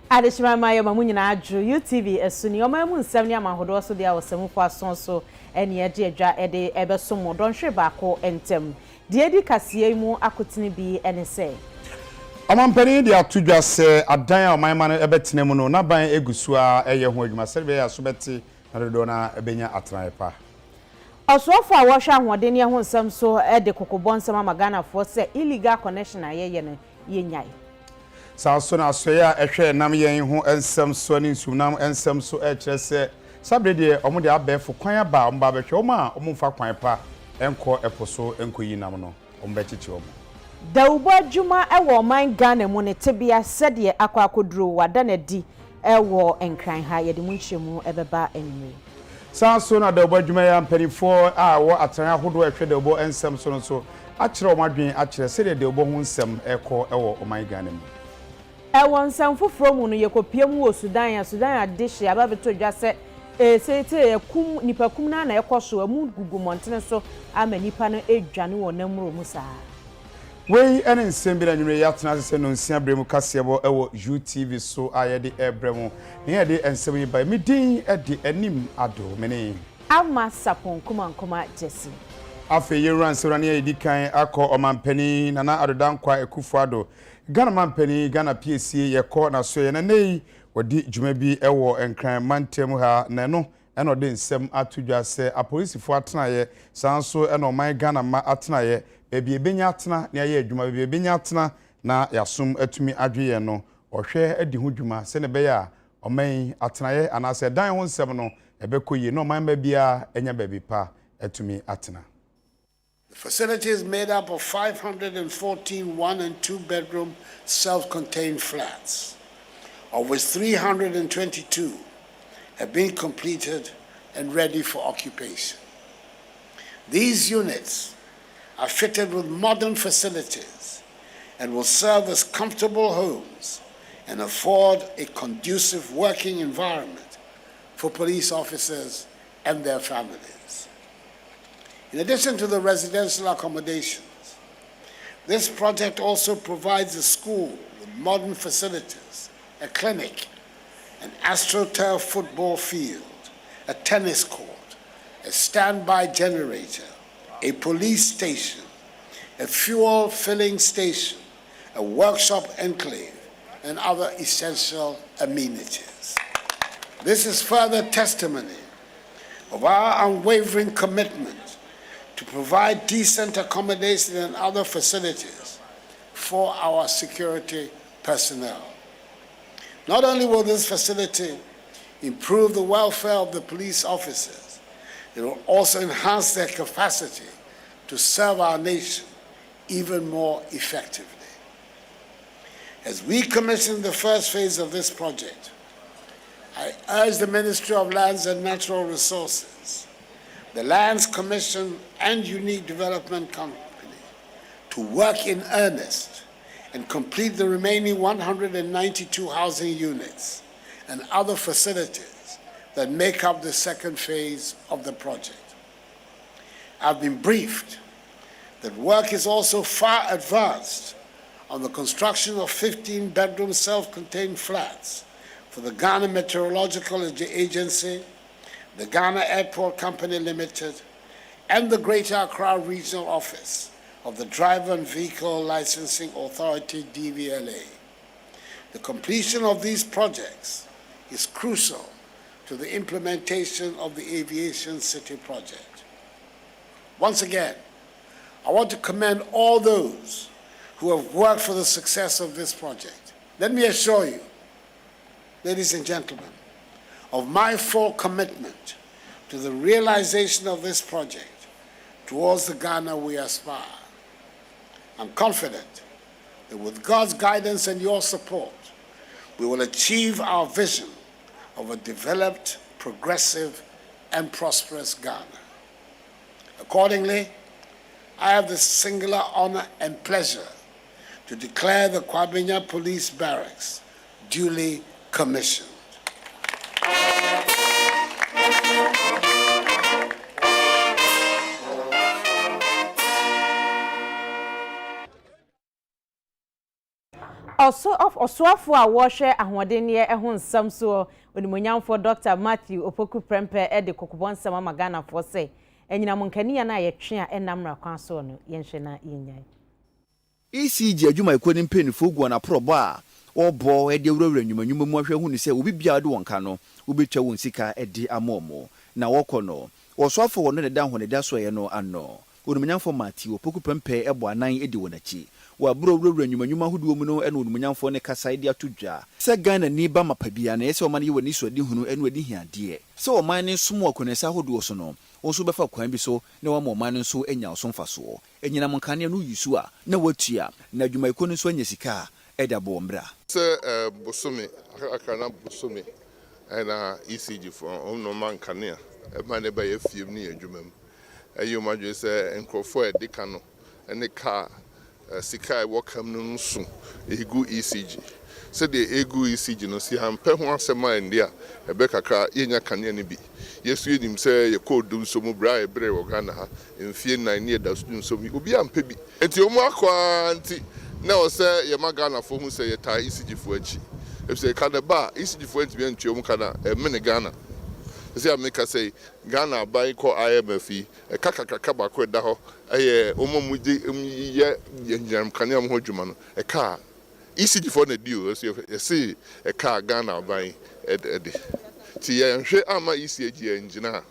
Adishima mayo mamunyina adru UTV esuni omamu nsem ni amahodo so dia wasemu kwa sonso eni ede adwa ede ebesomo donhwe baako entem de edi kase mu akotini bi ene se amampani de atudwa se adan a omanma no ebetene mu no na ban egusu a eye ho adwuma serbe ya so beti na dodo na ebenya atran pa osofo a wo hwa ahode ne ho nsem so ede kokobon nsem amagana fo se illegal connection ayeye ne yenyai Saso na so ya ehwe nam yen ho ensem so ne nsumnam ensem so kire se sabre de omo de abefo kwan aba omo ba behwe omo a omo mfa kwan pa enko eposo enko yi nam no omo be chichi omo Dawubo adwuma ewo man Ghana mu ne tebia sede akwakoduro wada na di ewo enkran ha yede mu nchemu ebeba enwe Saso na dawubo adwuma ya mpanifo a wo atan ahodo ehwe dawubo ensem so no so akire omo adwen akire sede dawubo ho nsem eko ewo oman Ghana mu Ewon sanfufro mu no yekopiem wo Sudan adehye ababeto dwa se sete ekum nipa kum na ekoso amu gugu montene so ama nipa no edwane wo namro mu saa wei ene nsem bi na nwure yatena se no nsia bremu kasebo ewo UTV so ayede ebremu ne yede ensem yi ba midin ede anim ado mene ama sapon kuma jesi afe yeran sura ne yedi kan akọ omampani nana adodankwa ekufuado Ghana mampani Ghana PSC yekọ na so ye na nei wodi dwuma bi ewo enkran mantem ha na no eno de nsem atudwa se apolisifo atena ye sanso eno man Ghana ma atena ye bebi ebenya atena ne aye adwuma bebi ebenya atena na yasum atumi adweye no ohwe adi ho dwuma se ne be ya oman atena ye anase dan ho nsem no ebekoyi no man ba bia enya bebi pa atumi atena. The facility is made up of 514 one- and two-bedroom self-contained flats, of which 322 have been completed and ready for occupation. These units are fitted with modern facilities and will serve as comfortable homes and afford a conducive working environment for police officers and their families. In addition to the residential accommodations, this project also provides a school with modern facilities, a clinic, an AstroTurf football field, a tennis court, a standby generator, a police station, a fuel filling station, a workshop enclave, and other essential amenities. This is further testimony of our unwavering commitment to provide decent accommodation and other facilities for our security personnel. Not only will this facility improve the welfare of the police officers, it will also enhance their capacity to serve our nation even more effectively. As we commission the first phase of this project, I urge the Ministry of Lands and Natural Resources, the Lands Commission and Unique Development Company to work in earnest and complete the remaining 192 housing units and other facilities that make up the second phase of the project. I've been briefed that work is also far advanced on the construction of 15-bedroom self-contained flats for the Ghana Meteorological Agency, the Ghana Airport Company Limited, and the Greater Accra Regional Office of the Driver and Vehicle Licensing Authority, DVLA. The completion of these projects is crucial to the implementation of the Aviation City project. Once again, I want to commend all those who have worked for the success of this project. Let me assure you, ladies and gentlemen, of my full commitment to the realization of this project towards the Ghana we aspire. I'm confident that with God's guidance and your support, we will achieve our vision of a developed, progressive, and prosperous Ghana. Accordingly, I have the singular honor and pleasure to declare the Kwabenya Police Barracks duly commissioned. Oswafo a wɔhwɛ ahoɔden ye ɛho nsɛm so onimonyamfo Dr. Matthew Opoku Prempe de kokobonsɛm ama Ghanafoɔ sɛ enyinam nkania na yɛtwe a enamra kwan so no yɛnhwɛ na yɛnyai ECG adwuma ikoni mpenifo gu na probo a obo e de wura nwumanwuma mu ahwɛ hu ni sɛ obi bia de wonka no obetwa won sika de amomo na wɔkɔ no Oswafo wɔ no ne da ho ne da so yɛ no ano onimonyamfo Matthew Opoku Prempe ebo anan edi wonachi wa bro nwumanwuma hoduo mu no ɛna onimonyamfo ne kasa de atodwa sɛ Ghana ni ba mapabia na yɛsɛ ɔman yi wani so de hunu ɛna adi hiadeɛ sɛ ɔman ne somo akonesa hoduo so no onso befa kwan bi so na wa ɔman no so anya so mfaso enyina monkane no yisu a na watua na adwuma ikoni so anya sika ɛda bo mbra sɛ bosome akana bosome ɛna ECG for no man kanea ɛma ne ba yɛ fiem ne adwuma mu ɛyɛ omadwe sɛ nkrofo ɛdeka no ɛne car sika wɔkam no nso egu ECG sɛ de egu ECG no si hampɛ ho asɛma ndi a ɛbɛ kakra yɛnya kanea ne bi yesu yenim sɛ yɛ kodu nso mu bra ebre wɔ Ghana ha mfie 9 ne da so nso bi obi ampɛ bi enti omu akwa nti na ɔsɛ yɛ ma Ghana fo hu sɛ yɛ ta ECG fo achi efsɛ kada ba ECG fo enti bi ntwe omu kana ɛmene Ghana sɛ ameka sɛ Ghana ban kɔ IMF kakakaka ba kɔ da hɔ ɛyɛ omomu di yɛ nyam kanea mo dwuma no ɛka ECG fo na dio ɛsɛ ɛka Ghana ban ɛde ti yɛ nhwɛ ama ECG engina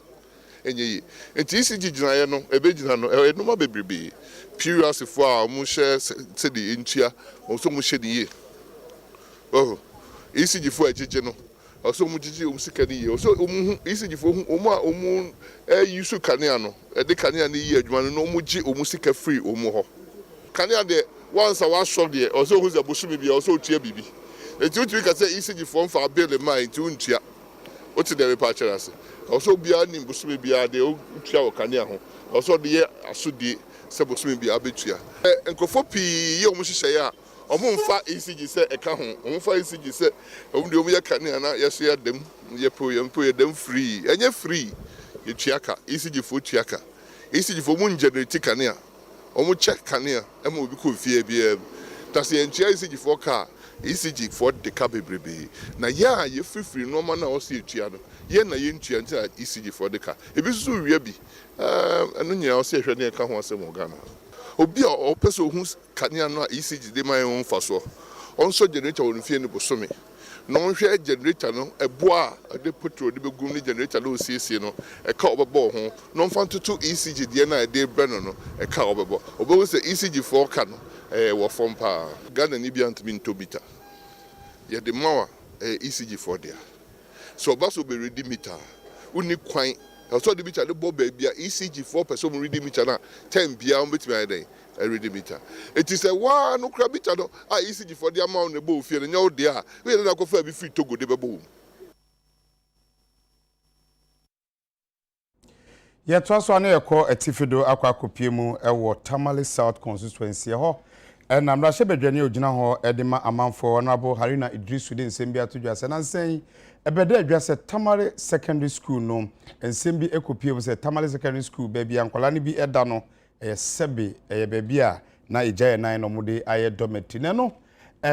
enye yi enti ECG gina yɛ no ebegina no ɛnoma bebrebe periods fo a mo hwɛ sɛ de ntua so mo hwɛ de yi oh ECG fo agege no also mu gigi sika ni ye also ECG fo omu yusu kanea no de kanea ni yi adwuma no omu gi omu sika free omu ho kanea de once a was shop de also hu za bosu bi also tua bibi enti utu ka say ECG fo mfa bill ma enti untua oti de repatcherase also bia ni bosu bia de utua wo kanea ho also de ye asodi se bosu bia betua enkofo pii ye omu hyehyɛ ya omu mfa ECG se eka ho omu mfa ECG se omu de omu ye kanea na yeso ya dem ye po ye dem free enye free ye tuaka ECG fo tuaka ECG fo mu generate kanea omu check kanea ema obi ko fie bia tase entia ECG fo ka ECG for the cabebrebe na ya ye free no ma na o se etua no ye na ye ntua ntia ECG for the car ebi so wi bi anu nyina o se hwe ne ka ho asem Ghana obi a o peso hu kanea no ECG de man ho faso on so generator won fie ne bosome no hwe generator no eboa de petrol de begum ne generator no siesie no e ka obebo ho no mfa toto ECG de na de bre no e ka obebo obo se ECG for ka no wo fom pa Ghana ni bia ntimi ntobita ye de mawa ECG for there so baso be ready meter uni kwan also de meter de bo ba bia ECG for person ready meter na 10 bia on betimi ayi den ready meter it is a one no kra meter no ECG for the amount ne bo fie nya wo de a we na ko fa bi free Togo de bebo ye to so na yekọ atifido akwa kopie mu ewo Tamale South constituency ho na mra bedwane ogina ho edema amanfo honorable Harina Idrisu de nsem atodwa se na nsen ebede adwa se Tamale Secondary School no nsem bi ekopie mu se Tamale Secondary School baby ankola ne bi eda no sebe baby a na ejaye nan no mude aye dormitory ne no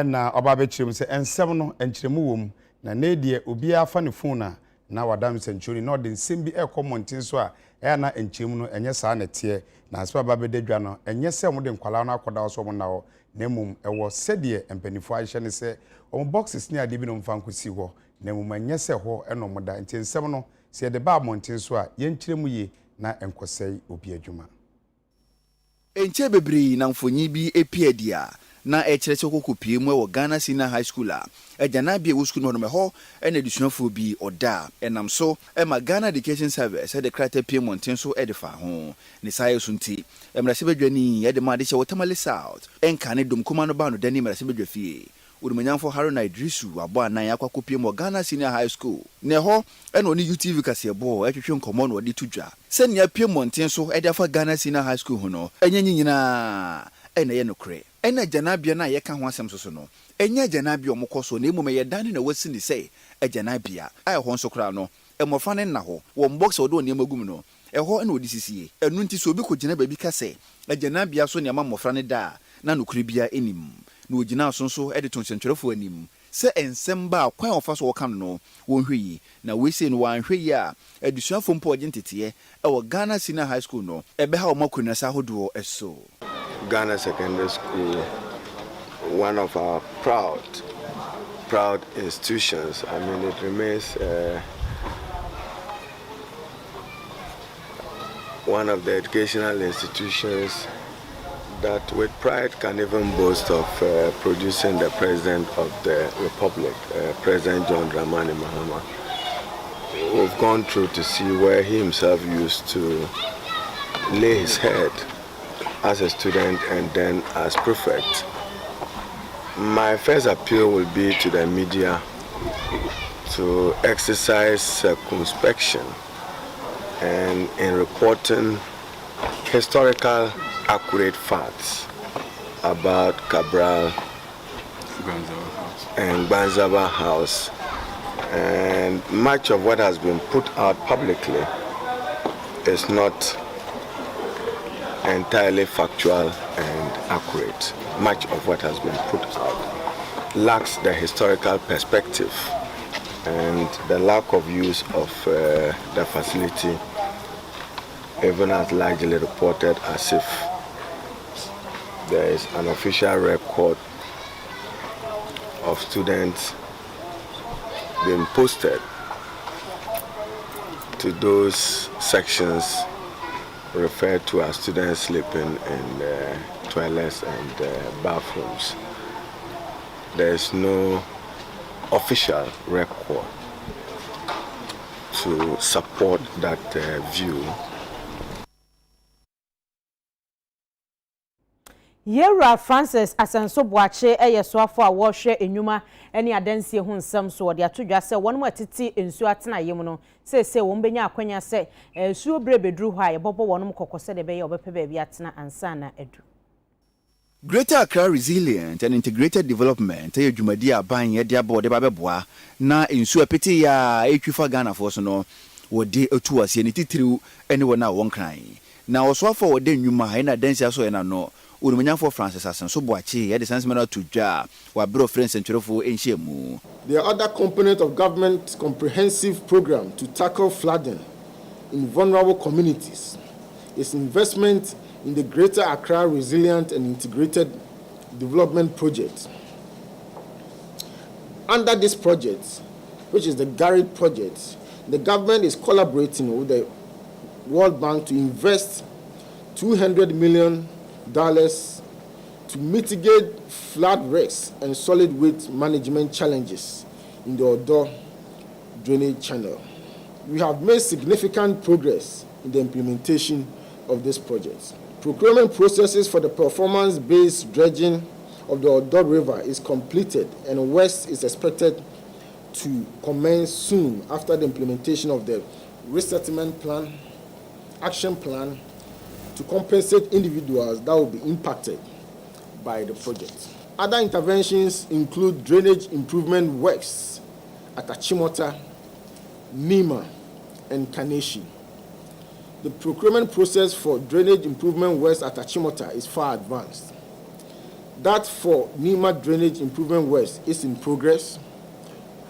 na oba be kirem se ensem no enkyeremu wom na ne de obi afa ne phone na wadam century no de nsem bi ekomontin so a na enkyeremu no enye saa na tie na aspa ba bedadwa no enye se mo de nkwala no akoda so mo na ho na mum ewo sede empanifo ahye ne se o boxes ne ade bi no mfa nkosi ho na mum enye se ho eno mo da nti nsem no se de ba montin so a yenkyeremu ye na enkosai obi adwuma enche bebri na mfonyi bi epiedia na ekyerese kokopie mu e Ghana Senior High School a ejana bia wo school no me ho ena disuafo bi oda enam so e ma Ghana Education Service e de krata pie monten so e de fa ho ne saye sunti emrase bedwani e de ma de che Tamale South enka ne dom kuma no ba no dani emrase bedwa fie urumanyamfo Haruna Idrisu abo anan akwakopie mu Ghana Senior High School ne ho ena oni UTV kase bo etwetwe nkomo no de tudwa se ne pie monten so e de fa Ghana Senior High School ho no enyenyi nyina ena ye nokre ena janabia na ye ka ho asem so no enya janabia omokoso na emome ye dan na wasi ni sei janabia ai ho nso kra no emofa ne na ho wo box odo ne magum no ho ena odisisie enu nti so obi ko gina ba bi ka sei janabia so ne ama mofra ne da na nokre bia enim na ogina so nso e de to nsentwerefo anim se ensem ba kwan ofa so woka no wonhwe yi na we say no wanhwe yi a adusuafo mpo ogentete e wo Ghana Senior High School no e be ha o makuna sa hodo eso. Ghana Secondary School, one of our proud institutions. I mean, it remains one of the educational institutions that with pride can even boast of producing the President of the Republic, President John Dramani Mahama. We've gone through to see where he himself used to lay his head as a student and then as prefect. My first appeal will be to the media to exercise circumspection and in reporting historical accurate facts about Cabral and Banzaba House, and much of what has been put out publicly is not entirely factual and accurate. Much of what has been put out lacks the historical perspective, and the lack of use of the facility even as largely reported as if there is an official record of students being posted to those sections referred to as students sleeping in toilets and bathrooms. There is no official record to support that view. Yera Francis Asenso Boache eyesoafo a wo hwe enwuma ene adansie hu nsem so de atodwa se wonmo atiti ensu atena yem no se won benya akwanya se suo brebedru ho a yebobo wonmo kokose de be ye obepe ba bi atena ansa na edu. Greater Accra Resilient and Integrated Development e dwumadi aban ye de abode ba beboa na ensu apeti ya etwifa Ghana fo so no wode etu ase ne titiriu ene wona won kran na osoafo wode nnwuma na dansia so ena no Unauthorized Francis Asenso Boache ye de sensemena to dwa wa bro friends entwerefo enhiemu. The other component of government's comprehensive program to tackle flooding in vulnerable communities is investment in the Greater Accra Resilient and Integrated Development Project. Under this project, which is the GARID project, the government is collaborating with the World Bank to invest $200 million to mitigate flood risks and solid waste management challenges in the Odo drainage channel. We have made significant progress in the implementation of this project. Procurement processes for the performance-based dredging of the Odo River is completed, and West is expected to commence soon after the implementation of the resettlement plan, action plan, to compensate individuals that will be impacted by the project. Other interventions include drainage improvement works at Achimota, Nima, and Kaneshi. The procurement process for drainage improvement works at Achimota is far advanced. That for Nima drainage improvement works is in progress,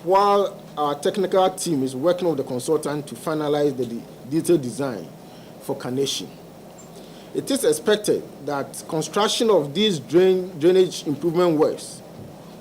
while our technical team is working with the consultant to finalize the detailed design for Kaneshi. It is expected that construction of these drainage improvement works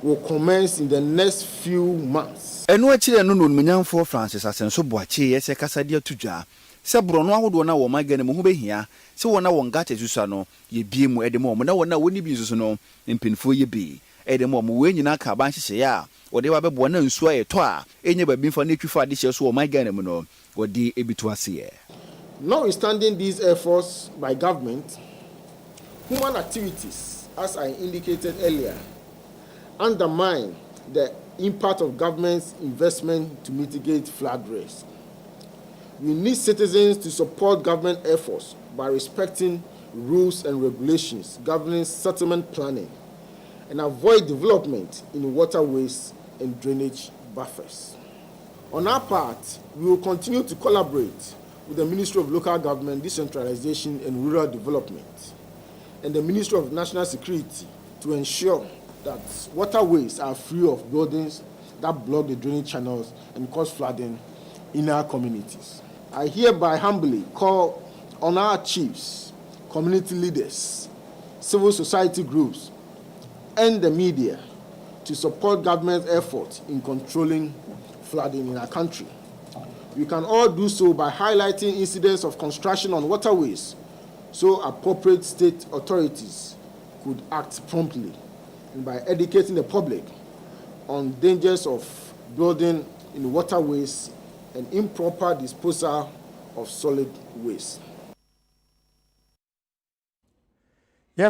will commence in the next few months. Enu achire no Unauthorized Francis Asenso Boache yese kasade atudwa se brono ahodo na wo magane mo ho behia se wona wongate susa no ye biemu edemo mo na wona woni bi susu no mpinfo ye bi edemo mo we nyina ka ban hyehye ya wode wa bebo na nsu ayeto a enye ba bimfa na twifa ade hye so wo magane mo no wode ebitu ase. Notwithstanding these efforts by government, human activities, as I indicated earlier, undermine the impact of government's investment to mitigate flood risk. We need citizens to support government efforts by respecting rules and regulations governing settlement planning and avoid development in waterways and drainage buffers. On our part, we will continue to collaborate with the Ministry of Local Government, Decentralization and Rural Development and the Ministry of National Security to ensure that waterways are free of buildings that block the drainage channels and cause flooding in our communities. I hereby humbly call on our chiefs, community leaders, civil society groups, and the media to support government's efforts in controlling flooding in our country. We can all do so by highlighting incidents of construction on waterways so appropriate state authorities could act promptly, and by educating the public on dangers of building in waterways and improper disposal of solid waste.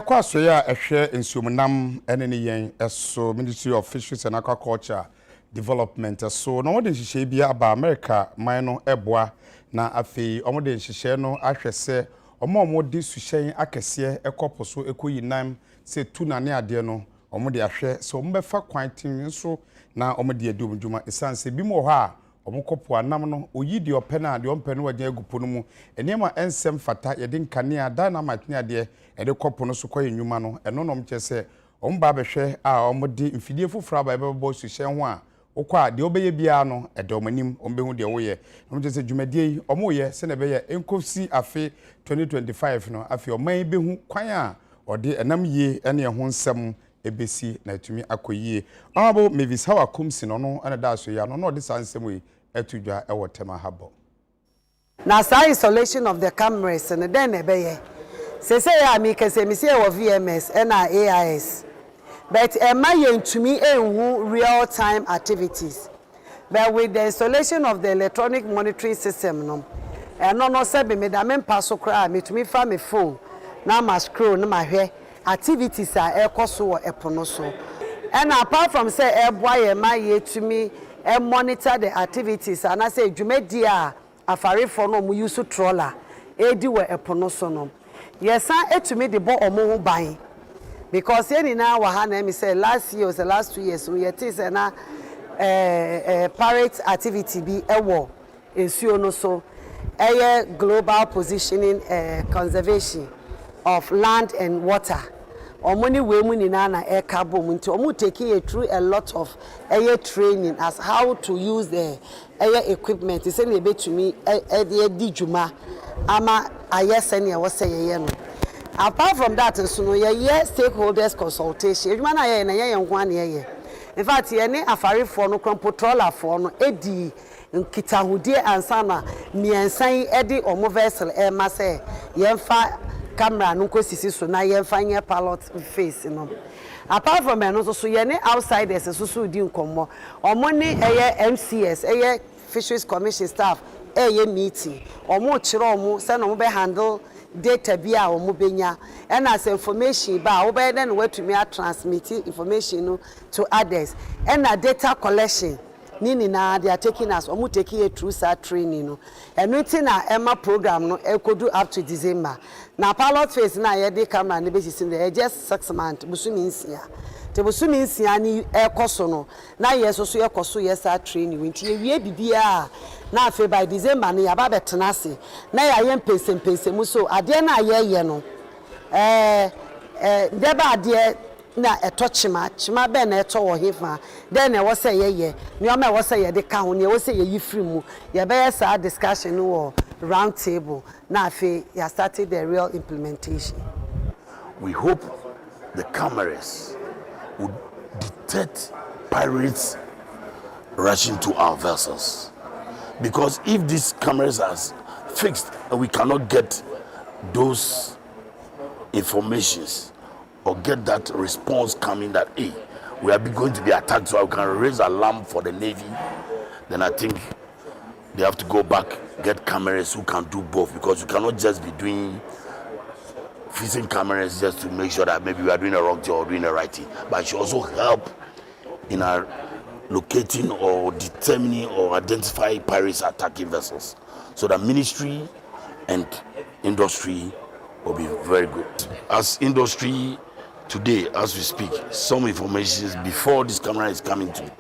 Kwa so ya ehwe nsuomnam ene ne yen eso Ministry of Fisheries and Aquaculture Development so no de nhihye bia aba America man no eboa na afei omode nhihye no ahwese omode suhyen akese ekopo so ekoyinam se tunane ade no omode ahwe so ombefa kwantin so na omode adumdwuma esanse bi mo ha omokopo anam no oyidi opena de ompe no wagya agupo no mu enema ensem fata yede nkane ada na matne ade ede kopo no so koye nwuma no eno no mkyese omba behwe a omode mfidie foforo ba bebo suhyen ho a okwa de obeye bia no ede omanim ombehu de woye mkyese dwumadie yi omoye se na beye enkosi afe 2025 no afi oman behu kwan a ode enam yie ene ho nsem ebesi na tumi akoyie abo Mavis Hawa Kumsi no ana da so ya no de sansem yi etudwa e wotema habo na sa isolation of the cameras and then ebeye say ya mi kese mi say VMS and AIS but my yentumi enhu real time activities but with the installation of the electronic monitoring system no no say be me da me paso kra me tumi fa me phone na ma scroll na ma hwe activities are ekoso epono so and apart from say eboy my yetumi monitor the activities and I say dwumadi a afare for no mu use trawler edi we epono so no yes etumi de bo omo ho ban because any na wa ha na me say last year was the last 2 years we yet is na pirate activity bi ewo ensuo no so global positioning conservation of land and water omoni we mu ni na carbon nti omu taking you through a lot of training as how to use the equipment say na betumi di djuma ama ayese na wo say ye no apart from that so no ye stakeholders consultation edwuma na ye nko an ye in fact ye ne afare for no controller for no edi nkitahudie ansana miensan edi omo vessel ma say ye mfa camera no sisi so na ye mfa pilot face no apart from no so ye ne outsiders so di nkomo omo ne MCS Fisheries Commission staff meeting omo kire omo say no mo be handle data bi a omo benya and as information ba wo be then watumi transmit information no to others and data collection nini na they are taking us omo taking it through that training no and nothing na Emma program no e could do up to December na pilot phase na ye dey camera na be sisi dey just 6 months busumi nsia te busumi nsia ni e koso no na ye so ye koso ye sa training winti ye wie bibia na afi by December na ya ba betenase na ya ye mpese mu so ade na ye no deba ade na etochima chima be na eto wo hefa then e wo say ye me o ma wo say ye de ka ho ne wo say ye yifiri mu ye be sa discussion wo round table na afi ya started the real implementation. We hope the cameras would detect pirates rushing to our vessels, because if these cameras are fixed and we cannot get those informations or get that response coming that we are going to be attacked, so I can raise alarm for the Navy, then I think they have to go back, get cameras who can do both, because you cannot just be doing fixing cameras just to make sure that maybe we are doing a wrong thing or doing a right thing, but it should also help in our locating or determining or identifying pirates attacking vessels. So the ministry and industry will be very good. As industry today, as we speak, some information before this camera is coming to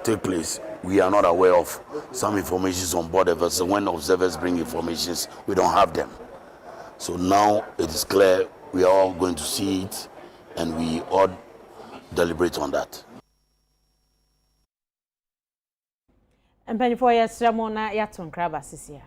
take place, we are not aware of some information on board the vessel. When observers bring information, we don't have them. So now it is clear we are all going to see it, and we all deliberate on that. Mpanyinfo ya sramo na yato nkraba sisia.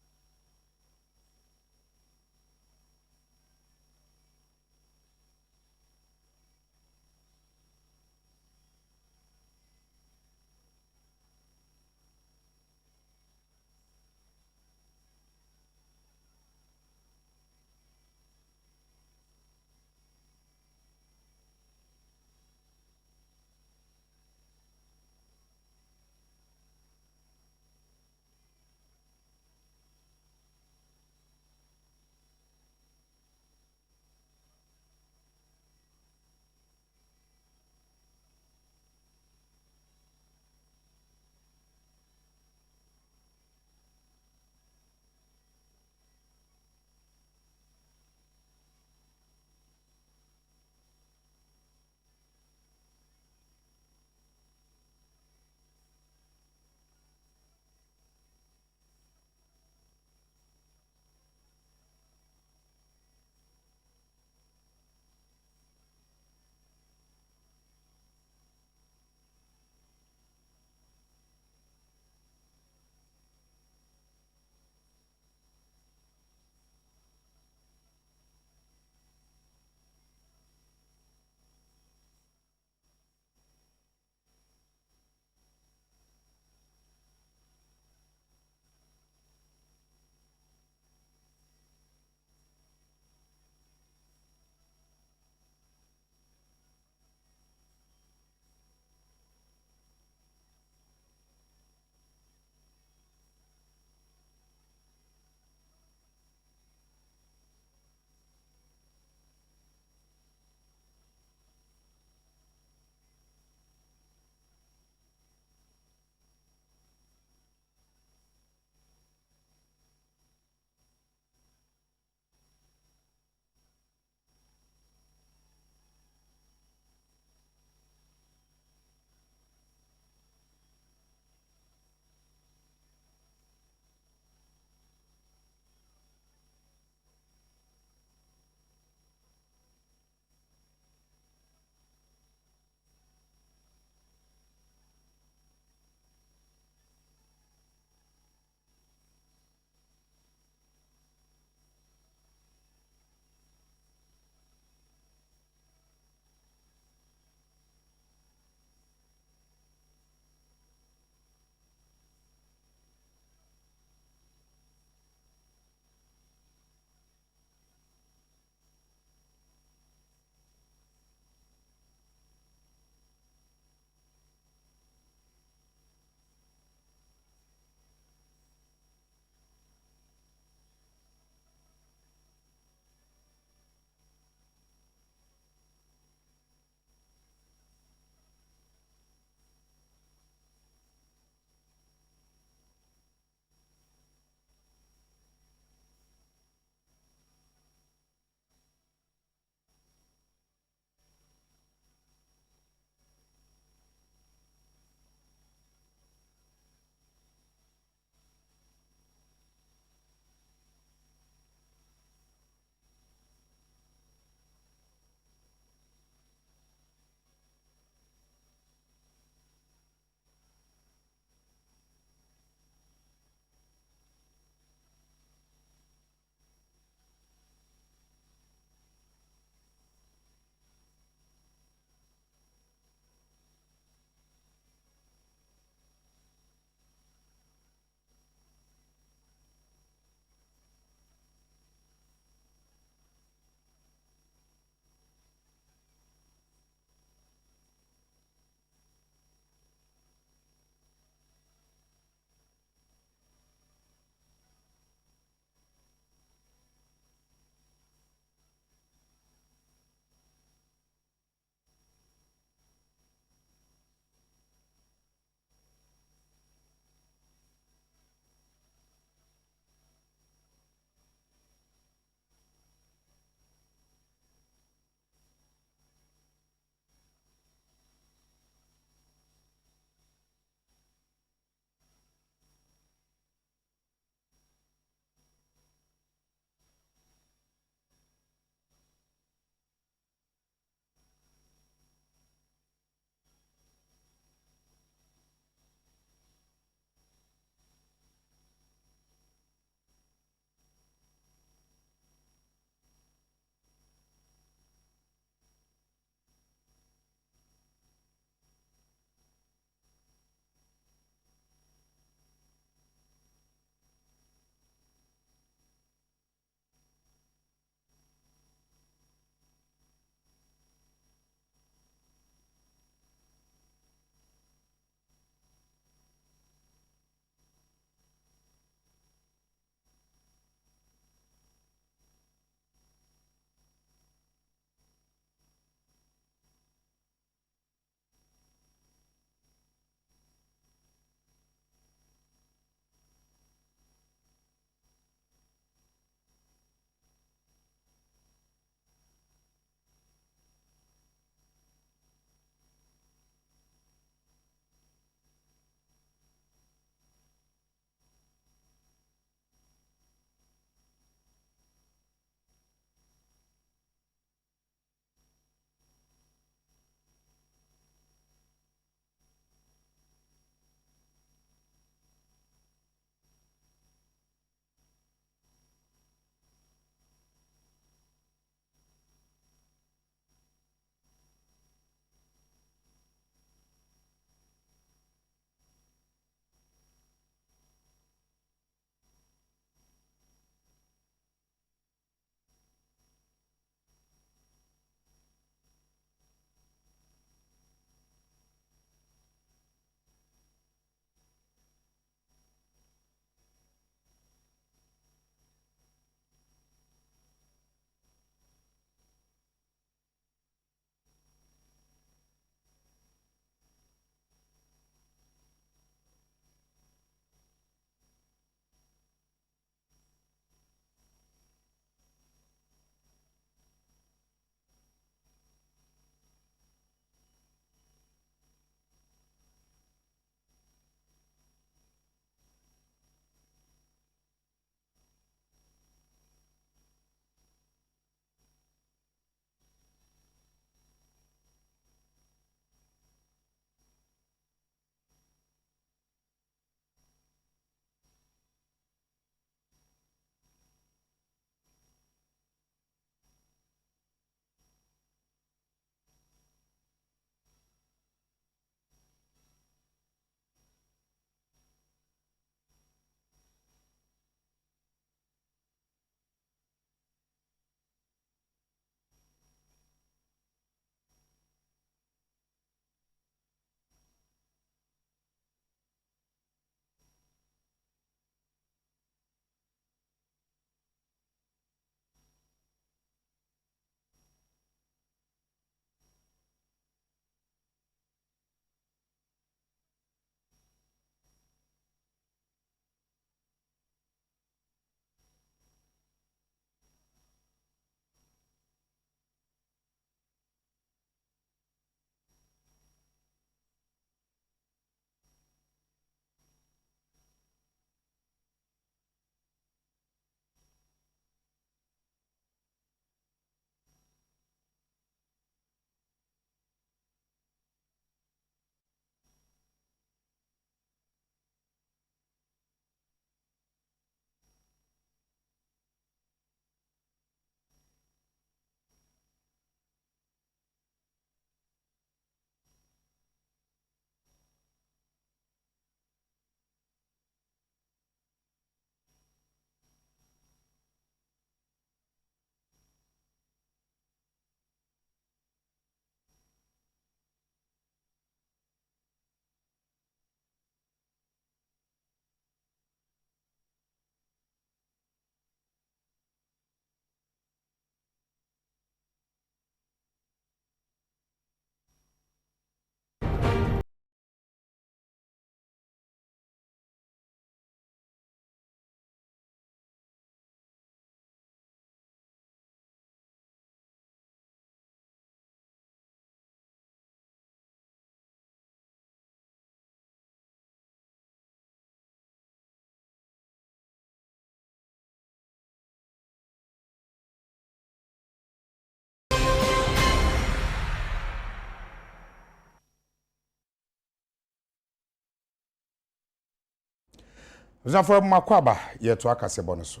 Zafo makwaba yeto akase bonuso.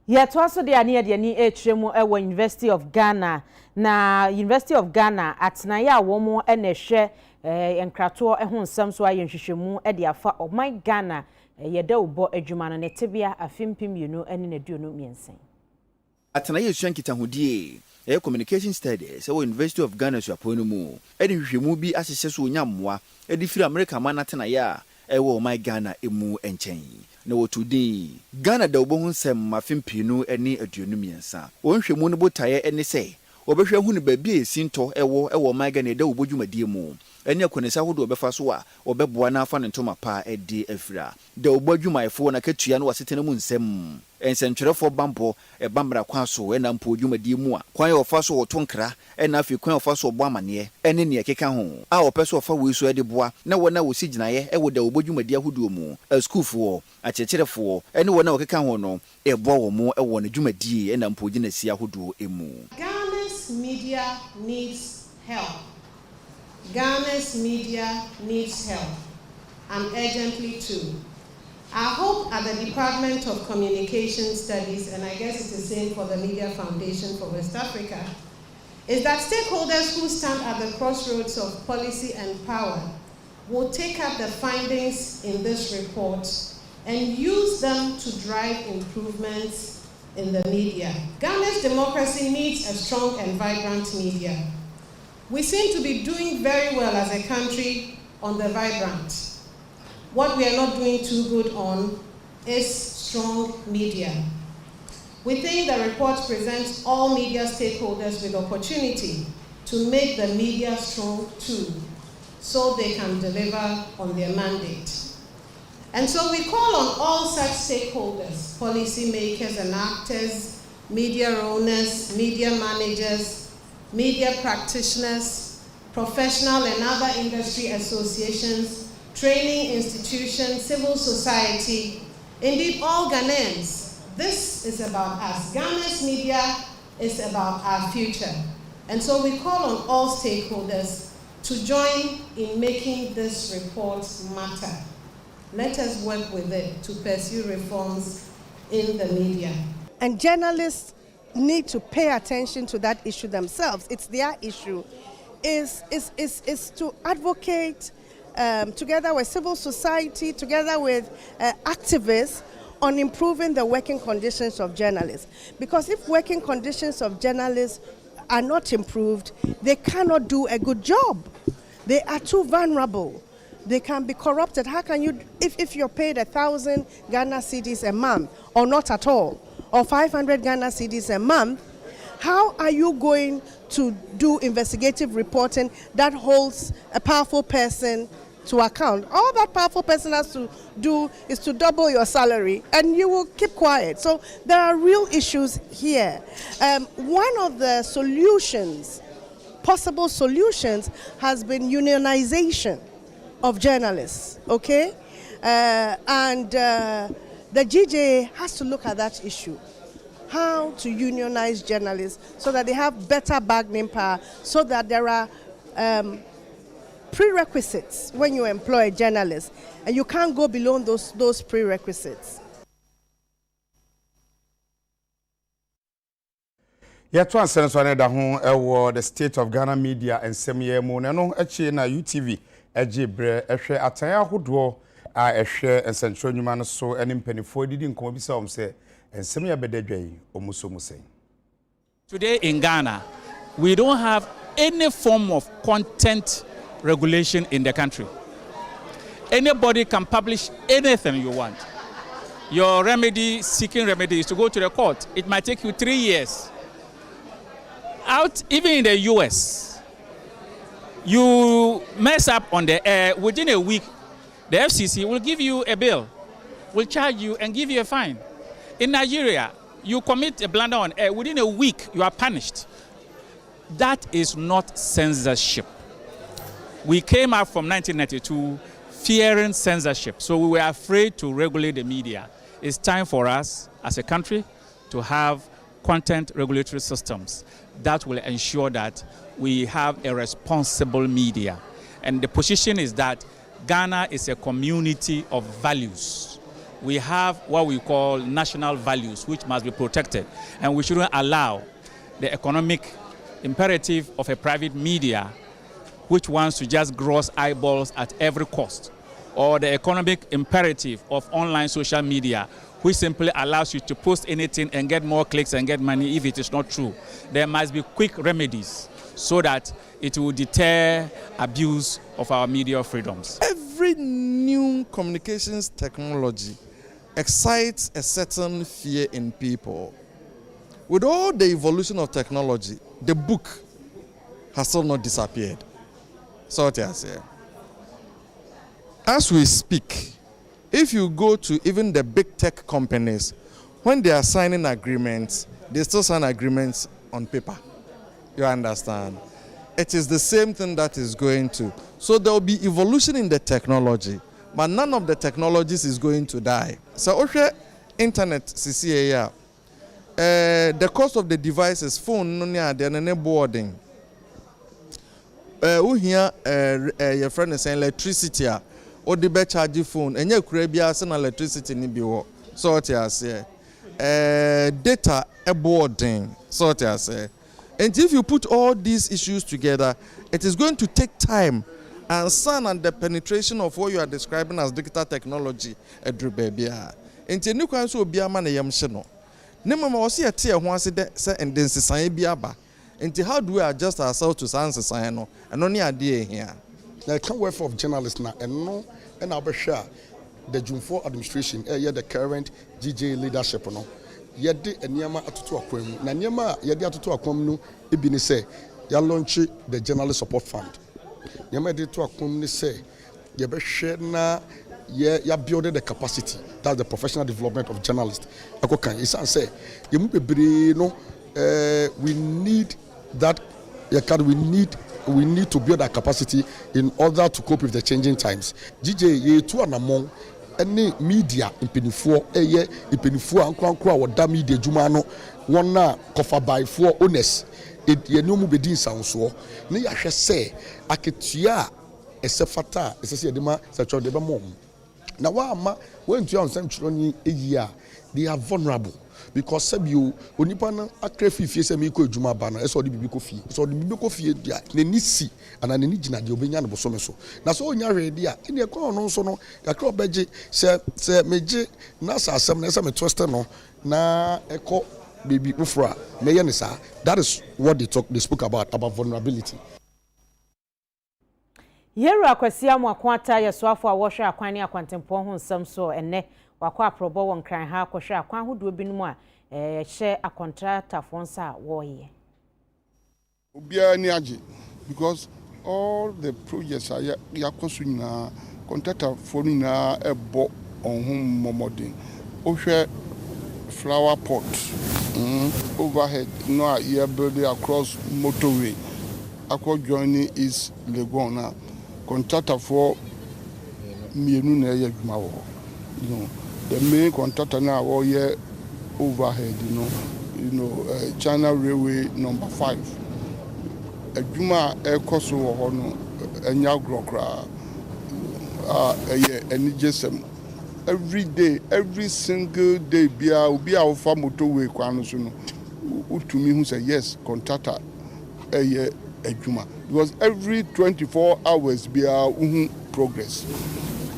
Yeto aso de ane de ni etremu ewo University of Ghana na University of Ghana atena ya womo ene hwe enkrato ehun nsam so ayenhwehwemu e de afa oman Ghana yeda ubo adwuma no netebia afimpim yenu ene na duonu miensen. Atena ye suan kitahudie communication studies University of Ghana so aponu mu ene hwehwemu bi asese so onyammoa e di firi America man atena ya ewo oman Ghana emu enchen. No today Ghana da obo nsem mafimpinu eni aduonu miensa wonhwemu no botaye eni se obehwe hu ne baabi esinto ewo Ghana da obo dwumadie mu eni akonesa hodo obefa so a obeboa na afa ne ntoma pa edi afira da obo dwumayefo na katua no wasetena mu nsem ensentwerefo bambo bamra kwa so ena mpo dwumadie mu a kwan ofa so wotonkra ena afi kwan ofa so obo amane eni ne ekeka ho a opeso ofa we so ede boa na wona wo siginaye ewo da obo dwumadie hodo mu schoolfo akyekyerefo eni wona okeka ho no ebo wo mu ewo ne dwumadie ena mpo ginasi ahodo emu. Ghana's media needs help. Ghana's media needs help, and urgently too. Our hope at the Department of Communication Studies, and I guess it's the same for the Media Foundation for West Africa, is that stakeholders who stand at the crossroads of policy and power will take up the findings in this report and use them to drive improvements in the media. Ghana's democracy needs a strong and vibrant media. We seem to be doing very well as a country on the vibrant. What we are not doing too good on is strong media. We think the report presents all media stakeholders with opportunity to make the media strong too, so they can deliver on their mandate. And so we call on all such stakeholders, policymakers and actors, media owners, media managers, media practitioners, professional and other industry associations, training institutions, civil society, indeed all Ghanaians. This is about us. Ghana's media is about our future. And so we call on all stakeholders to join in making this report matter. Let us work with it to pursue reforms in the media. And journalists need to pay attention to that issue themselves. It's their issue. Is to advocate together with civil society, together with activists, on improving the working conditions of journalists. Because if working conditions of journalists are not improved, they cannot do a good job. They are too vulnerable. They can be corrupted. How can you, if you're paid 1,000 Ghana cedis a month, or not at all, or 500 Ghana cedis a month, how are you going to do investigative reporting that holds a powerful person to account? All that powerful person has to do is to double your salary, and you will keep quiet. So there are real issues here. One of the solutions, possible solutions, has been unionization of journalists, okay? The GJ has to look at that issue. How to unionize journalists so that they have better bargaining power, so that there are prerequisites when you employ a journalist, and you can't go below those prerequisites. Yeto ansene so da ho ewo the state of Ghana media ensem ye mu ne no echi na UTV ejibre ehwe atan ahodo a ehwe ensentro nyuma no so ene mpanifo didi nkomo bi se se ensem ya bedadwai omuso musei. Today in Ghana, we don't have any form of content regulation in the country. Anybody can publish anything you want. Your remedy, seeking remedy, is to go to the court. It might take you 3 years. Even in the US, you mess up on the air, within a week, the FCC will give you a bill, will charge you and give you a fine. In Nigeria, you commit a blunder on air, within a week, you are punished. That is not censorship. We came out from 1992 fearing censorship, so we were afraid to regulate the media. It's time for us as a country to have content regulatory systems that will ensure that we have a responsible media. And the position is that Ghana is a community of values. we have what we call national values, which must be protected, and we shouldn't allow the economic imperative of a private media, which wants to just gross eyeballs at every cost, or the economic imperative of online social media, which simply allows you to post anything and get more clicks and get money if it is not true. There must be quick remedies so that it will deter abuse of our media freedoms. Every new communications technology excites a certain fear in people. With all the evolution of technology, the book has still not disappeared. So what I say. As we speak, if you go to even the big tech companies, when they are signing agreements, they still sign agreements on paper. You understand? It is the same thing that is going to. So there will be evolution in the technology, but none of the technologies is going to die. So okay, internet, CCA, the cost of the devices, phone, no boarding. We hear your friend is saying electricity. Or the best charge phone, and you could be asking electricity in the so what I say. Data a boarding, so what I say. And if you put all these issues together, it is going to take time and son and the penetration of what you are describing as digital technology edru baby. And you can so be a man a yamshino. Nema was here tear once say and then say be aba. And how do we adjust ourselves to science and only idea here? The work of journalists now and no and I'll be sure the June administration the current GJ leadership no yede eniama atoto akwam na niama yede atoto akwam no ebi ne say ya launch the journalist support fund niama yede to akwam ne say ye be hwe na ya build the capacity, that's the professional development of journalists. Akokan isan say ye mu bebre no we need that we need to build that capacity in order to cope with the changing times. GJ ye to anamon any media impenifuo impenifuo ankrankra woda media djuma no wona kofa by for owners ye no mu bedin sanso ne ya hwe se aketua esefata esese de ma secho de be mom na wa ama wentua onsam churo ni eyia they are vulnerable because sabio onipa na akrefi fie se me ko adwuma ba no eso de bibi ko fie so de bibi ko fie dia na ni si ana na ni gina de obenya no bosome so na so onya hwede a ene ko no so no yakra obeje se meje na asasem na se me twist no na eko baby ufra me ye ne sa. That is what they spoke about vulnerability. Yeru akwasiam akwanta yesoafo a wohwe akwan ne akwantempo ho nsam so enne wakwa aprobo won kran ha akohwe akwan hodo binum a hye akontrata fonsa woye obia ni age because all the projects are yakosu na contractor for na ebo on home momodin ohwe flower pot overhead no a building across motorway akwa joining is Legon contractor for mienu na ye adwuma wo. You know, the main contractor now all year overhead, China Railway number 5. Adwuma ekoso wo ho no enya grokra any jesem every day, every single day bia obi a ofa motorway kwano so no utumi hu say yes contractor adwuma because every 24 hours bia progress.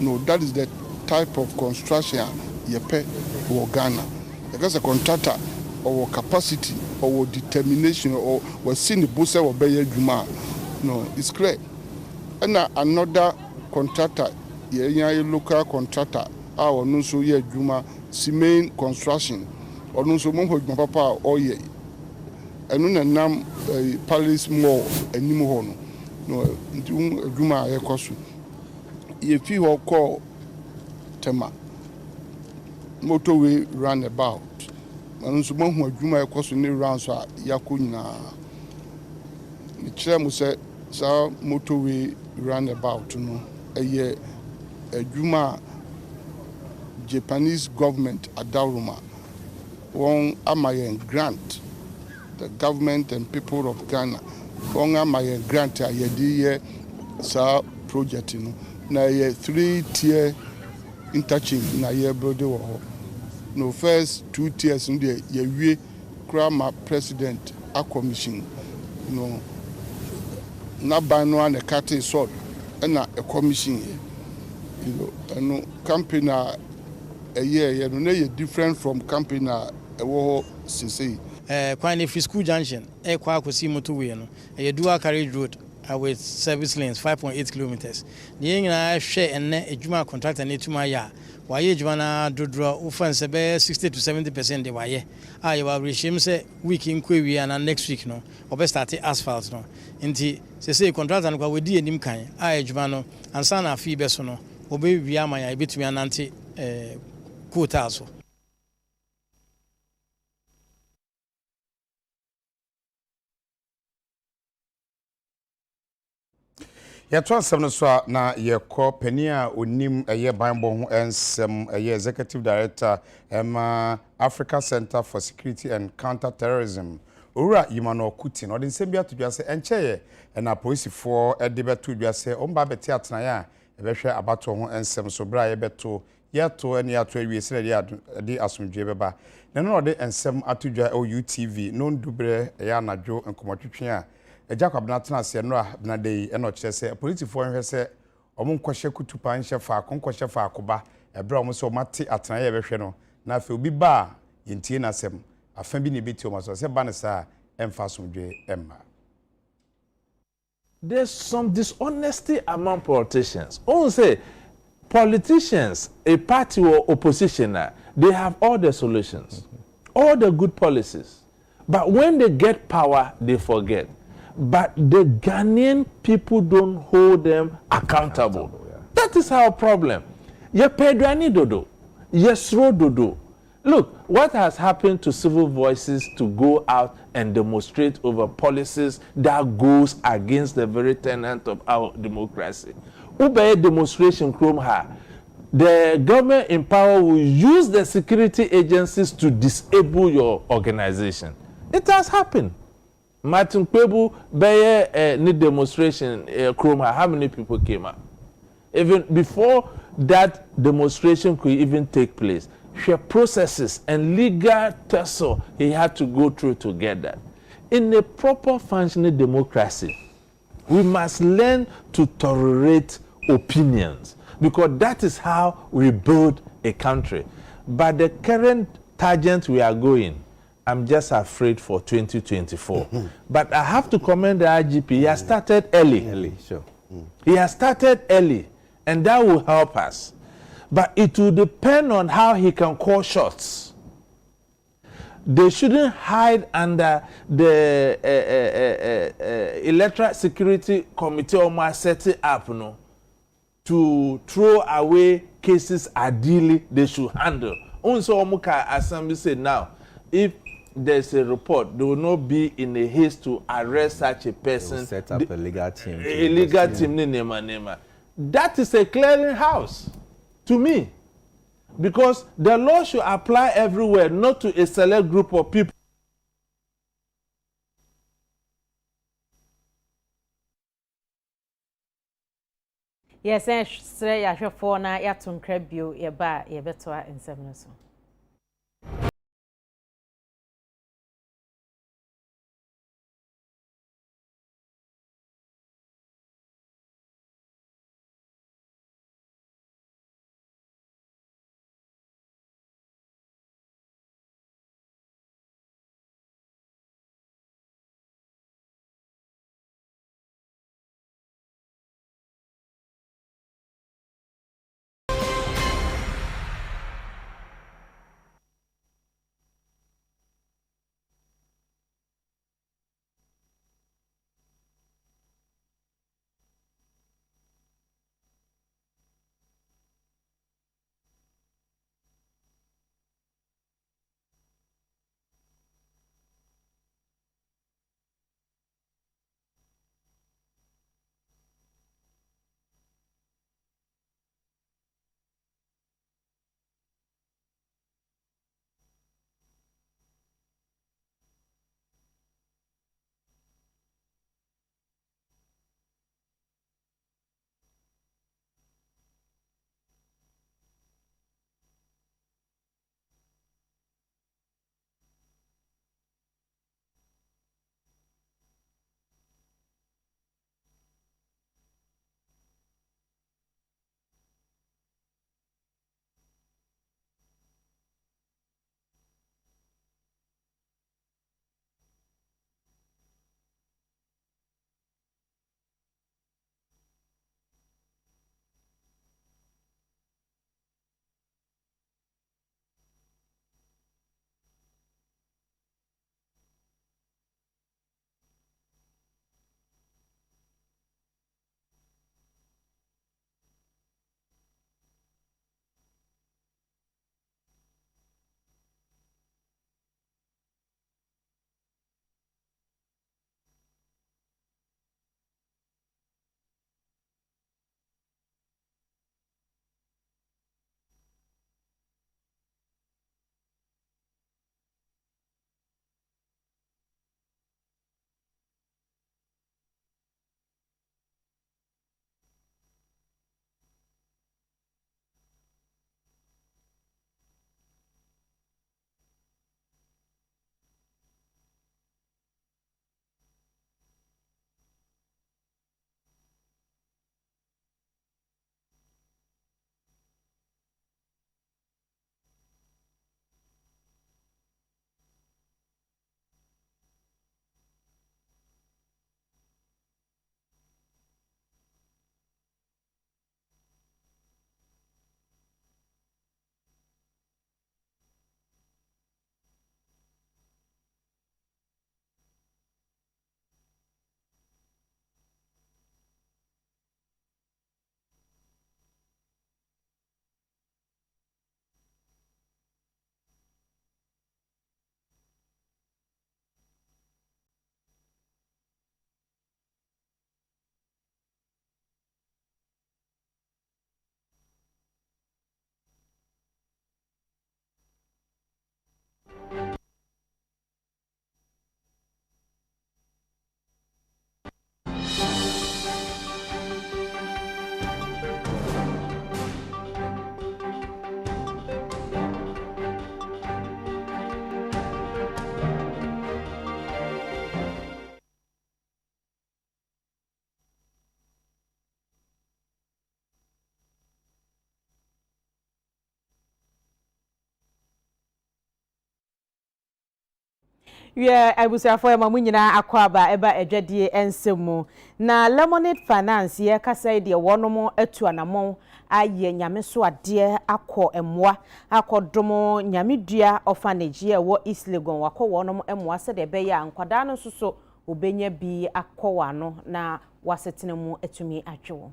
No, that is the type of construction you pay for Ghana. Because a contractor or capacity or determination or was seen the boss or Bayer Juma. No, it's clear. And another contractor, local contractor, our no so ye Juma, main construction, or no so mongo papa or ye. And no nam palace more and Nimohono. No, Juma a costu. If you call Tema motorway roundabout, and so one who Juma cost near rounds are Yakuna. The chairman said, so motorway roundabout, a year a Juma Japanese government at Daruma, one Amayan grant, the government and people of Ghana, one Amayan grant a year, so project, na a 3-tier interchange na ye build wo ho no first 2 tiers no de ye wie kra ma president a commission no na ban no na kate sort na a commission you know no campaign a ye no na ye different from campaign a wo sisi Kwani free school junction kwa akosi motorway no dual carriage road with service lanes 5.8 kilometers the nyina hwe enne adwuma contractor na etuma ya waye adwuma na dodro ufan se be 60 to 70% de waye aye wa reshim se week nkwewi na next week no obe start asphalt no nti se contractor no kwa wedi enim kan aye adwuma no ansa na afi be so no obe wi ama ya ebetumi anante quota so. Yɛto asɛm no so a na yɛkɔ pani a onim ɛyɛ banbɔ ho ensɛm ɛyɛ executive director ɛma Africa Center for Security and Counter-Terrorism owura Yimano Kuti na ɔde nsɛm bi ato dwa sɛ ɛnkyɛyɛ ɛna polisifoɔ ɛde bɛto dwa sɛ ɔmba bɛte atenaeɛ a ɛbɛhwɛ abato ho ensɛm so bra yɛbɛto yɛto ɛne yɛato awie sɛ ɛde asomdwe bɛba na no ɔde ensɛm ato dwa UTV no ndubre ɛyɛ anadwo nkɔmɔtwetwe a Jacob Natana no a Benadei and not say political for her say Omun Kwashe Kutupa and Shefa, Conquashe Fakuba, a brown so mati at Naya na feel be bar in Tina Sem, a Fembini Bitomas, or Sebanasa, and Fasum J. Emma. There's some dishonesty among politicians. Only say politicians, a party or oppositioner, they have all the solutions, all the good policies. But when they get power, they forget. But the Ghanaian people don't hold them accountable. Yeah. That is our problem. Ye pedwani dodo, yesro dodo. Look, what has happened to civil voices to go out and demonstrate over policies that goes against the very tenet of our democracy? Ube demonstration krom ha. The government in power will use the security agencies to disable your organization. It has happened. Martin Kwebu Beye need demonstration Chroma, how many people came up? Even before that demonstration could even take place, share processes and legal tussle he had to go through to get that. In a proper functioning democracy, we must learn to tolerate opinions because that is how we build a country. But the current tangent we are going, I'm just afraid for 2024. But I have to commend the IGP. He has started early. Sure. He has started early, and that will help us. But it will depend on how he can call shots. They shouldn't hide under the Electoral Security Committee almost set it up to throw away cases ideally they should handle. Also, Omuka Assembly said now, if there's a report, they will not be in a haste to arrest such a person. Set up a legal team. A legal team, nema. That is a clearing house to me. Because the law should apply everywhere, not to a select group of people. Yes, say ya hwe for na ya to nkra bio ye ba ye beto a nsem no so. Yeah, I was after my munyina akwaba eba edwedie ensemu na Lemonade Finance ye kasa de wonomo atu anamon aye nyame so ade akọ emwa akodomo nyame dua orphanage ye wo East Legon wakọ wonomo emwa se de be ya nkwada no soso obenya bi akọ wano na wasetene mu atumi atwewo.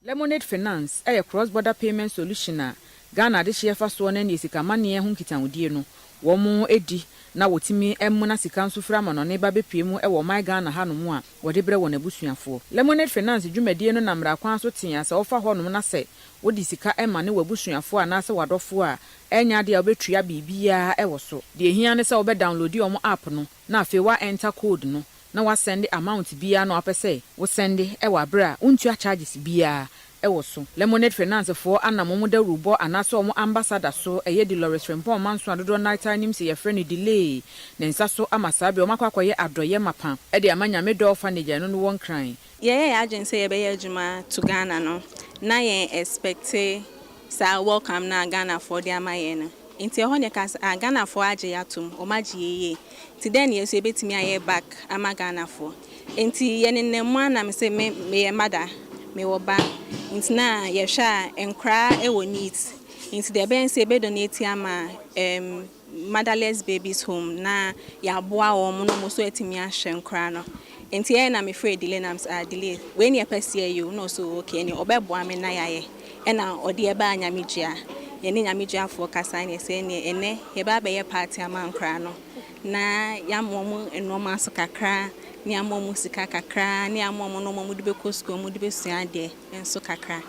Lemonade Finance a cross border payment solution a Ghana de shefa so na nisika mane ho kitanwodie no wo mo edi na wotimi emmuna sika nso fra ma no ne ba bepiemu e wo my Ghana hanom a wode bre wona busuafo. Lemonade Finance dwumadie no namra kwan so tia se ofa honom na se wodi sika ema ne wabusuafo ana se wadofo a enya de obetua bibia e wo so. De hia ne se obe download omo app no na afi wa enter code no na wa send amount bia no apese wo send e wa bra untua charges bia ewo so. Lemonade Finance for anamomo da rubo anaso omo ambassador so eye di Lawrence Frempong manso adodo night time se ye friend delay ne nsa so amasabe o makwakoye adoye mapa e de amanya me do orphanage no won kran ye agency ye be adwuma to Ghana no na ye expect sa welcome na Ghana for the amaye no nti ho ne ka Ghana for age yatum o magiyeye ti den ye so e betimi aye back ama Ghana for nti ye ne mu ana me se me ye mother me wo ba nti na ye hwa enkra e wo needs nti de ben se be donate ama motherless babies home na ya boa wo mo no mo so etimi ahwe enkra no nti ye na me afraid delay na delay we ne pese you no so okay ni obeboa me na yaye e na ode e ba anyamejia ye ne nyamejia fo kasa ne se ne ene ye ba be ye party ama enkra no na ya mo enoma so kakra ni amomu sika kakra ni amomu no momu de be kosko mu de be sua de enso kakra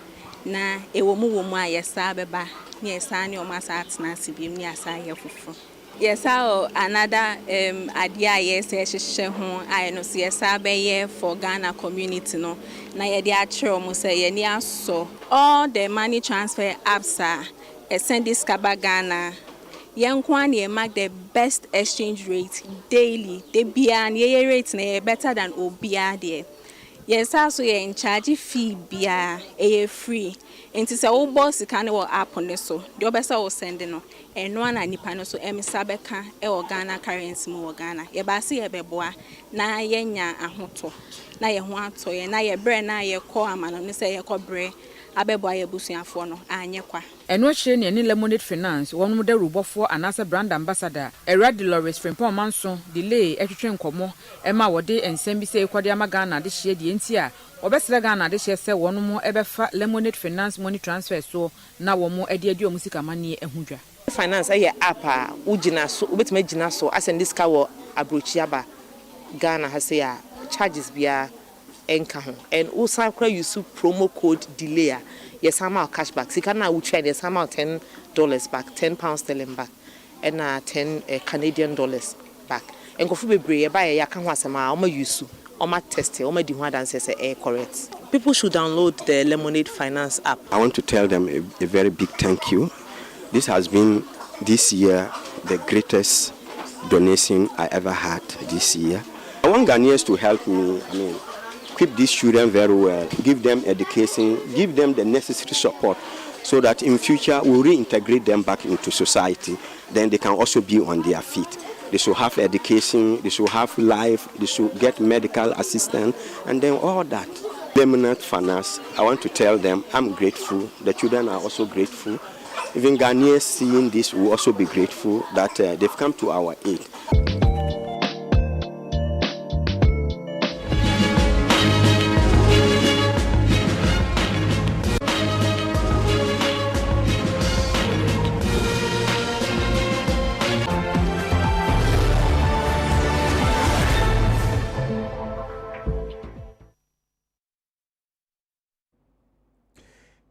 na ewo mu ayesa beba ni esa ni o masa atena sibim ni asa ye fufu yesa another ade ayesa hyehyɛ ho aye no so yesa be ye for Ghana community no na ye de akere mo say ye ni aso all the money transfer apps are send this kaba Ghana Yankwan ye mark the best exchange rate daily. The bia ye rate na better than obia there. Yes, also ye in charge fee bia free. Enti se wo boss kan wo app on so. The obesa wo send no. Eno ana nipa no so emisabeka e wo Ghana currency mo wo Ghana. Ye ba se ye beboa na ye nya ahoto. Na ye ho ato ye na ye bre na ye ko amano ne se ye ko bre. Abeboa ye busuafo no anyekwa eno ahire ne ne Lemonade Finance wonmo da rubofo anase brand ambassador Eradi Lawrence Frempong manso delay etwetwe nkomo ema wode ensem bi se ekwade ama Ghana de hye de enti a obesere Ghana de hye se wonmo ebefa Lemonade Finance money transfer so na womo ade omusika mane ehudwa finance aye app a ugina so obetima gina so asend this ka wo abrochiaba Ghana has ya charges bia enka ho and also kra use promo code delay yes somehow cashback sika na we try yes somehow $10 back £10 sterling back and $10 Canadian dollars back and go for bebre buy ya kan ho asema o ma use o ma test o ma di ho adanse say correct. People should download the Lemonade Finance app. I want to tell them a very big thank you. This has been this year the greatest donation I ever had this year. I want Ghanaians to help me, equip these children very well, give them education, give them the necessary support so that in future we'll reintegrate them back into society. Then they can also be on their feet. They should have education, they should have life, they should get medical assistance, and then all that. Lemonade Finance, I want to tell them I'm grateful. The children are also grateful. Even Ghanaians seeing this will also be grateful that they've come to our aid.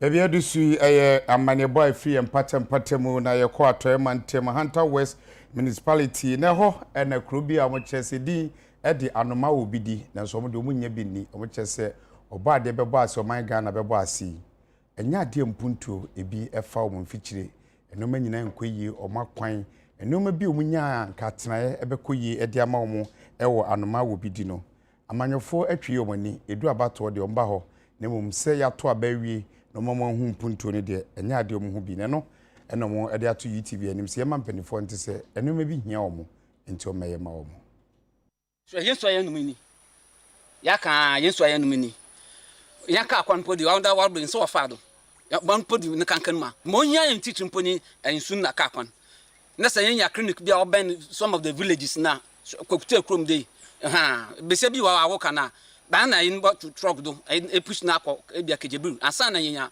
Baby adusu eye amane boy free empatem na ye ko atoy mantem Hunter West municipality na ho na krobi a mo chese din e de anoma obidi na so mo de omunya bi ni mo chese oba de bebo ase o man Ghana bebo ase enya de mpuntuo ebi efa o mfikyire enoma nyina nkoyi o makwan enoma bi omunya nkatenae ebekoyi e de ama o ewo anoma obidi no amanyofo atwi o mani edu abato de omba ho na mum se ya to abawie no mama hu mpuntuo ne de enya ade o mu hu bi ne no eno mo ede ato UTV anim se yema mpanifo nte se enoma bi hia o mo nti o meye ma wo mo so yenso ya no mini yaka yenso ya no mini yaka akwan podi wanda wabin so wafado ya ban podi ne kankan ma mo nya yen teaching poni ensun na ka akwan na say yen ya clinic bia oben some of the villages na kwakuta krom dey besia bi wa awoka na ba na yin bo truck do e push na akọ e bia kejebu asa na yen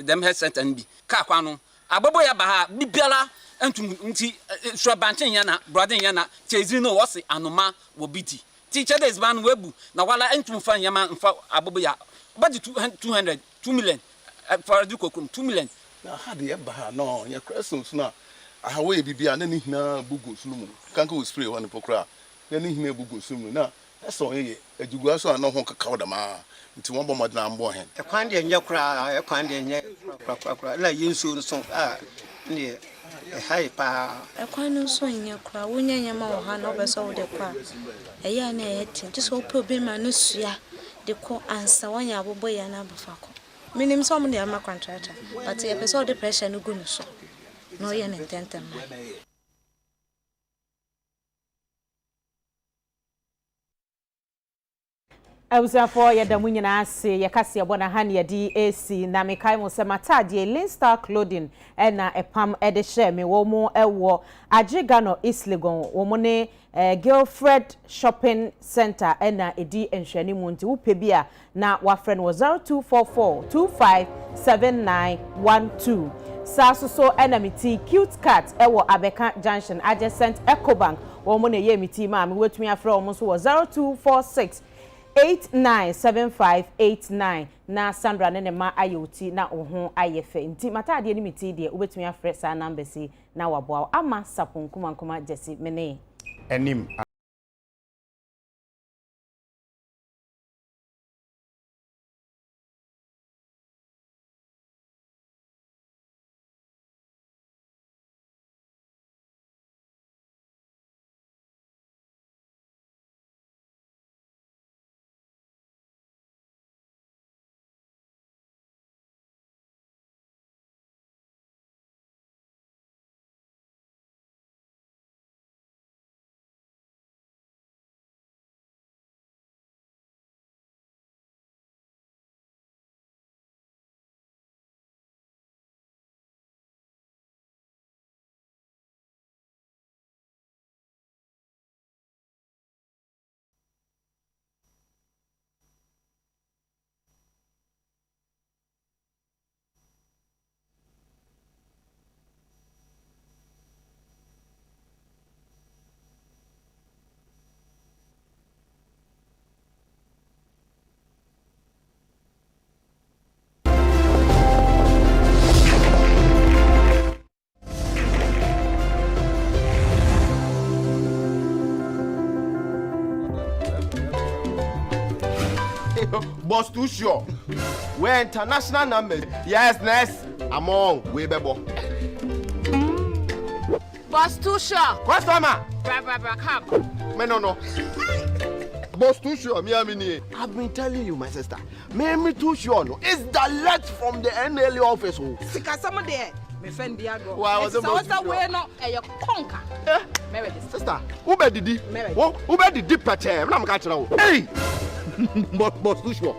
dem health center bi ka akwan no abobo ya ba ha bibiala entum nti so banchen ya na brother ya na chezi no wo se anoma wo biti teacher days ban webu na wala entum fa nyama mfa abobo ya budget 200 2 million for the kokum 2 million na ha de ba ha no ya questions na aha we bibia na ni hina bugo sulumu kanka we spray one pokra na ni hina bugo sulumu na eso ye ajugua so na ho kaka odama nti won bo modna ambo hen e kwan de nya kura e kwan de nya kura la yensu so ne hai pa e kwan no so nya kura wonya nya ma wo ha na obeso wo de kwa e ya na e tin just wo problem ma no sua de ko ansa wonya abobo ya na abafa ko minim so mo de ama contractor but e person de pressure no go no so no ye na tentem Awusafo yɛda nyina ase yɛkase abona ha ne yɛde AC na mekai mo sɛ matade Linstar clothing ɛna epam ɛde hyɛ me wo mo ɛwɔ Agigano East Legon wo mo ne Girlfriend Shopping Center ɛna edi nhwani mu nti wo pɛ bi a na wa friend wo 0244257912 so ɛna meti Cute Cat ɛwɔ Abeka Junction adjacent Ecobank wo mo ne ye meti ma me wetumi afrɛ wo mo so wo 0246 897589 na Sandra ne ma ayoti na oho ayefe nti matade ni meti de obetumi afre sa number si na waboa ama saponkuma jesi mene enim Boss too sure. We're international numbers. Yes, Ness. Among we bebo. Boss too sure. Customer. Come. No. Boss too sure. I've been telling you, my sister. Me too sure. No, it's direct from the NLA office. Sika some there. Me friend Diago. Why was the way no? A conquer. Sister, who be didi? Who be didi? Pete. I'm catching you. Hey. Boss too sure.